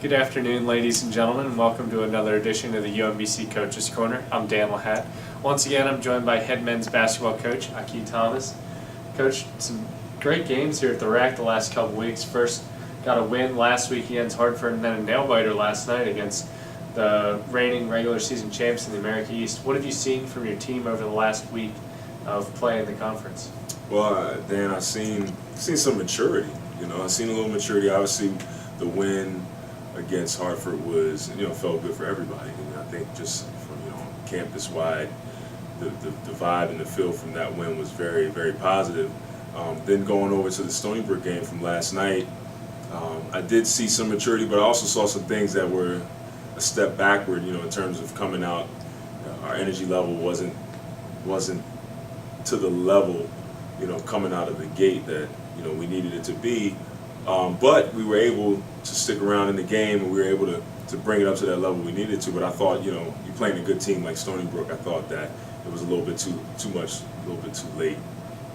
Good afternoon, ladies and gentlemen, and welcome to another edition of the UMBC Coaches Corner. I'm Dan Lahat. Once again, I'm joined by head men's basketball coach, Aki Thomas. Coach, some great games here at the RAC the last couple weeks. First, got a win last week against Hartford, and then a nail-biter last night against the reigning regular season champs in the America East. What have you seen from your team over the last week of play in the conference? Well, Dan, I've seen some maturity. I've seen a little maturity. Obviously, the win against Hartford was, felt good for everybody. And I think just from, campus-wide, the vibe and the feel from that win was very, very positive. Then going over to the Stony Brook game from last night, I did see some maturity, but I also saw some things that were a step backward, in terms of coming out. Our energy level wasn't to the level, coming out of the gate that, we needed it to be. But we were able to stick around in the game, and we were able to bring it up to that level we needed to. But I thought, you playing a good team like Stony Brook, I thought that it was a little bit too much, a little bit too late.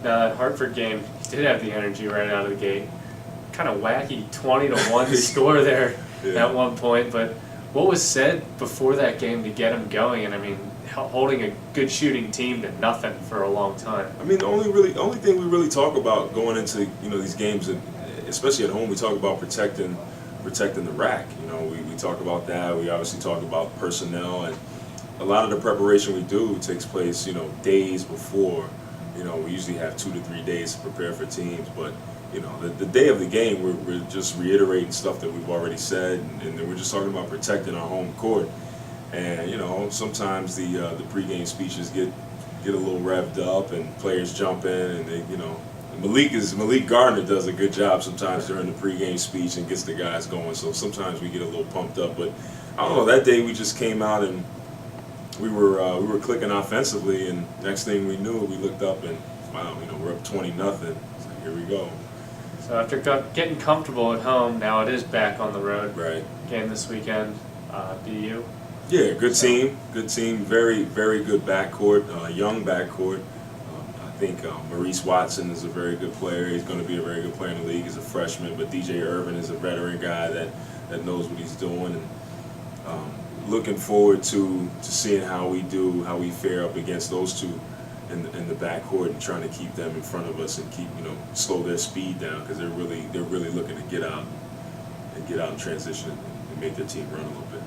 Now that Hartford game, he did have the energy right out of the gate. Kind of wacky 20-1 score there at one point. But what was said before that game to get him going? And I mean, holding a good shooting team to nothing for a long time. I mean, the only thing we really talk about going into these games, especially at home, we talk about protecting the RAC. We talk about that. We obviously talk about personnel, and a lot of the preparation we do takes place, days before. We usually have 2 to 3 days to prepare for teams, but the day of the game, we're just reiterating stuff that we've already said, and then we're just talking about protecting our home court. And sometimes the pregame speeches get a little revved up, and players jump in, and they, Malik Gardner does a good job sometimes during the pregame speech and gets the guys going. So sometimes we get a little pumped up, but I don't know. That day we just came out and we were clicking offensively, and next thing we knew, we looked up and wow, we're up 20-0. So here we go. So after getting comfortable at home, now it is back on the road. Right. Game this weekend, BU. Yeah, good team. Very, very good backcourt, young backcourt. I think Maurice Watson is a very good player. He's going to be a very good player in the league. He's a freshman, but DJ Irvin is a veteran guy that knows what he's doing. And looking forward to seeing how we fare up against those two in the backcourt, and trying to keep them in front of us and slow their speed down, because they're really looking to get out and transition and make their team run a little bit.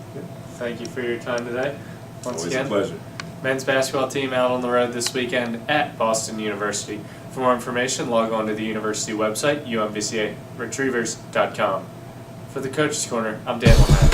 Thank you for your time today. Once again, a pleasure. Men's basketball team out on the road this weekend at Boston University. For more information, log on to the university website, umbcaretrievers.com. For the Coach's Corner, I'm Dan Lahat.